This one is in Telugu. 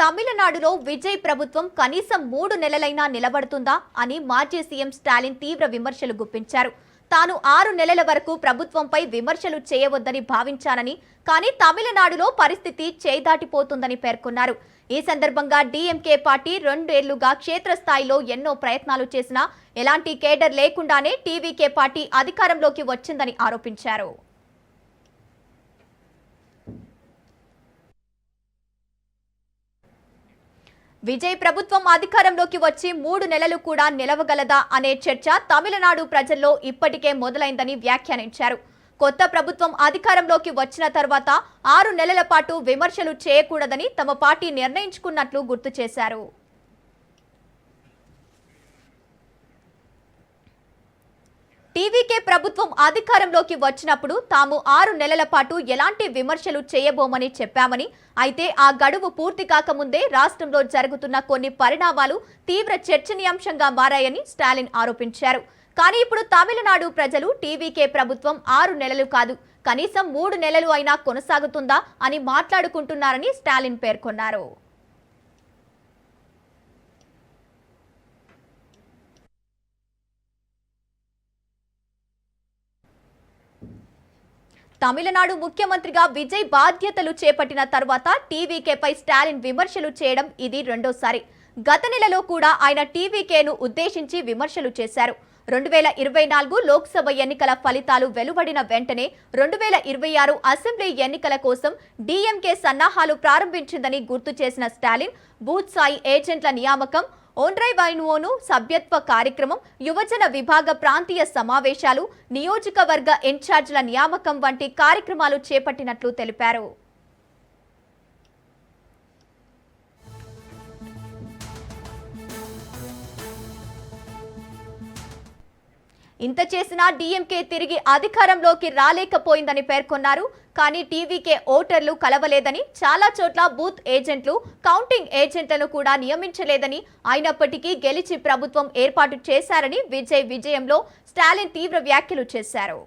తమిళనాడులో విజయ్ ప్రభుత్వం కనీసం 3 నెలలైనా నిలబడుతుందా అని మాజీ సీఎం స్టాలిన్ తీవ్ర విమర్శలు గుప్పించారు. తాను 6 నెలల వరకు ప్రభుత్వంపై విమర్శలు చేయవద్దని భావించానని, కానీ తమిళనాడులో పరిస్థితి చేదాటిపోతుందని పేర్కొన్నారు. ఈ సందర్భంగా డీఎంకే పార్టీ 2 ఏళ్లుగా క్షేత్రస్థాయిలో ఎన్నో ప్రయత్నాలు చేసినా ఎలాంటి కేడర్ లేకుండానే టీవీకే పార్టీ అధికారంలోకి వచ్చిందని ఆరోపించారు. విజయ్ ప్రభుత్వం అధికారంలోకి వచ్చి 3 నెలలు కూడా నిలవగలదా అనే చర్చ తమిళనాడు ప్రజల్లో ఇప్పటికే మొదలైందని వ్యాఖ్యానించారు. కొత్త ప్రభుత్వం అధికారంలోకి వచ్చిన తర్వాత 6 నెలల పాటు విమర్శలు చేయకూడదని తమ పార్టీ నిర్ణయించుకున్నట్లు గుర్తు చేశారు. టీవీకే ప్రభుత్వం అధికారంలోకి వచ్చినప్పుడు తాము 6 నెలల పాటు ఎలాంటి విమర్శలు చేయబోమని చెప్పామని, అయితే ఆ గడువు పూర్తి కాకముందే రాష్ట్రంలో జరుగుతున్న కొన్ని పరిణామాలు తీవ్ర చర్చనీయాంశంగా మారాయని స్టాలిన్ ఆరోపించారు. కానీ ఇప్పుడు తమిళనాడు ప్రజలు టీవీకే ప్రభుత్వం 6 నెలలు కాదు, కనీసం 3 నెలలు అయినా కొనసాగుతుందా అని మాట్లాడుకుంటున్నారని స్టాలిన్ పేర్కొన్నారు. తమిళనాడు ముఖ్యమంత్రిగా విజయ్ బాధ్యతలు చేపట్టిన తర్వాత టీవీకేపై స్టాలిన్ విమర్శలు చేయడం ఇది రెండోసారి. గత నెలలో కూడా ఆయన టీవీకేను ఉద్దేశించి విమర్శలు చేశారు. 2024 లోక్సభ ఎన్నికల ఫలితాలు వెలువడిన వెంటనే 2026 అసెంబ్లీ ఎన్నికల కోసం డీఎంకే సన్నాహాలు ప్రారంభించిందని గుర్తు చేసిన స్టాలిన్, బూత్ స్థాయి ఏజెంట్ల నియామకం, ఓన్రైవైనువోను సభ్యత్వ కార్యక్రమం, యువజన విభాగ ప్రాంతీయ సమావేశాలు, నియోజకవర్గ ఇన్ఛార్జీల నియామకం వంటి కార్యక్రమాలు చేపట్టినట్లు తెలిపారు. ఇంత చేసినా డీఎంకే తిరిగి అధికారంలోకి రాలేకపోయిందని పేర్కొన్నారు. కానీ టీవీకే ఓటర్లు కలవలేదని, చాలా చోట్ల బూత్ ఏజెంట్లు, కౌంటింగ్ ఏజెంట్లను కూడా నియమించలేదని, అయినప్పటికీ గెలిచి ప్రభుత్వం ఏర్పాటు చేశారని విజయ్ విజయంలో స్టాలిన్ తీవ్ర వ్యాఖ్యలు చేశారు.